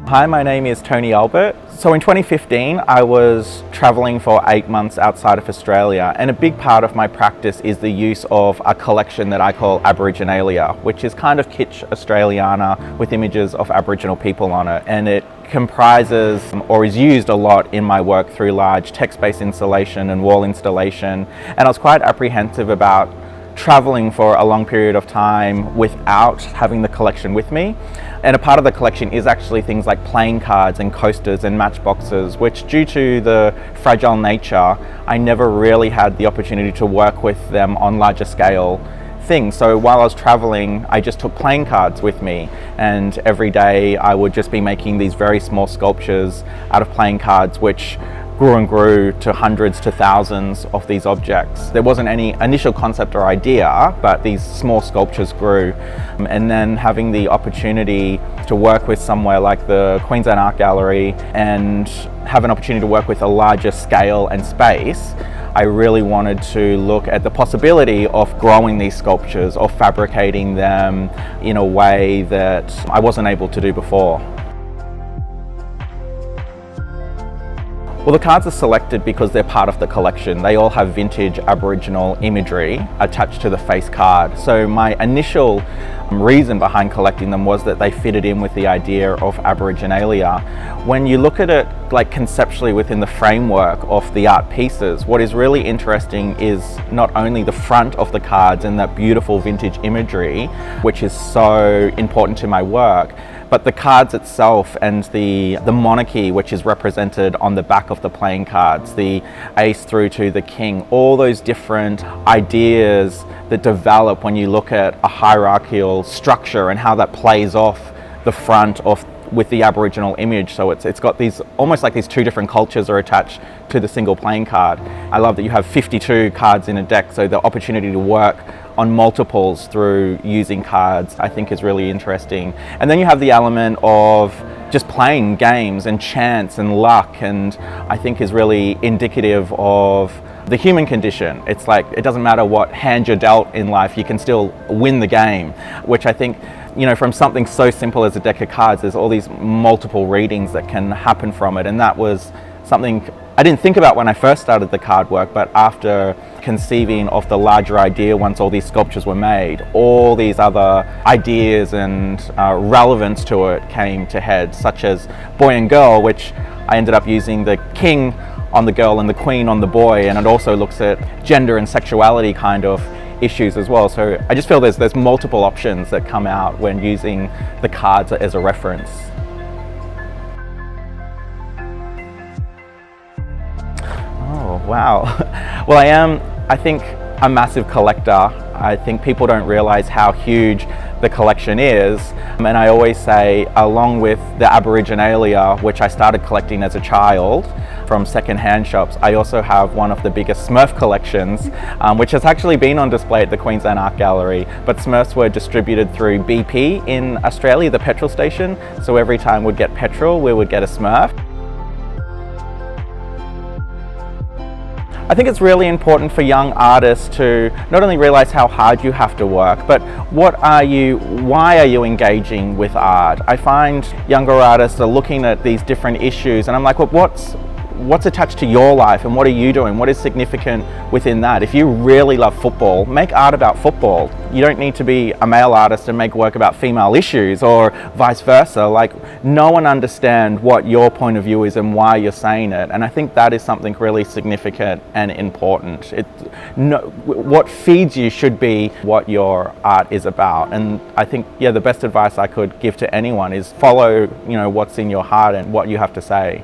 Hi, my name is Tony Albert. So in 2015, I was traveling for 8 months outside of Australia, and a big part of my practice is the use of a collection that I call Aboriginalia, which is kind of kitsch Australiana with images of Aboriginal people on it. And it comprises or is used a lot in my work through large text-based installation and wall installation. And I was quite apprehensive about traveling for a long period of time without having the collection with me. And a part of the collection is actually things like playing cards and coasters and matchboxes, which due to the fragile nature, I never really had the opportunity to work with them on larger scale things. So while I was traveling, I just took playing cards with me, and every day I would just be making these very small sculptures out of playing cards, which grew and grew to hundreds to thousands of these objects. There wasn't any initial concept or idea, but these small sculptures grew. And then having the opportunity to work with somewhere like the Queensland Art Gallery and have an opportunity to work with a larger scale and space, I really wanted to look at the possibility of growing these sculptures or fabricating them in a way that I wasn't able to do before. Well, the cards are selected because they're part of the collection. They all have vintage Aboriginal imagery attached to the face card. So my initial reason behind collecting them was that they fitted in with the idea of Aboriginalia. When you look at it like conceptually within the framework of the art pieces, what is really interesting is not only the front of the cards and that beautiful vintage imagery, which is so important to my work, but the cards itself and the monarchy, which is represented on the back of the playing cards, the ace through to the king, all those different ideas that develop when you look at a hierarchical structure and how that plays off the front of with the Aboriginal image. So it's got these almost like these two different cultures are attached to the single playing card. I love that you have 52 cards in a deck, so the opportunity to work on multiples through using cards I think is really interesting. And then you have the element of just playing games and chance and luck, and I think is really indicative of the human condition. It's like it doesn't matter what hand you're dealt in life, you can still win the game, which I think, you know, from something so simple as a deck of cards, there's all these multiple readings that can happen from it. And that was something I didn't think about when I first started the card work, but after conceiving of the larger idea, once all these sculptures were made, all these other ideas and relevance to it came to head, such as boy and girl, which I ended up using the king on the girl and the queen on the boy, and it also looks at gender and sexuality kind of issues as well. So I just feel there's multiple options that come out when using the cards as a reference. Oh, wow. Well, I am, I think, a massive collector. I think people don't realize how huge the collection is. And I always say, along with the Aboriginalia, which I started collecting as a child from second-hand shops, I also have one of the biggest Smurf collections, which has actually been on display at the Queensland Art Gallery. But Smurfs were distributed through BP in Australia, the petrol station. So every time we'd get petrol, we would get a Smurf. I think it's really important for young artists to not only realize how hard you have to work, but why are you engaging with art? I find younger artists are looking at these different issues, and I'm like, well, what's attached to your life and what are you doing? What is significant within that? If you really love football, make art about football. You don't need to be a male artist and make work about female issues or vice versa. Like, no one understands what your point of view is and why you're saying it. And I think that is something really significant and important. What feeds you should be what your art is about. And I think, yeah, the best advice I could give to anyone is follow, what's in your heart and what you have to say.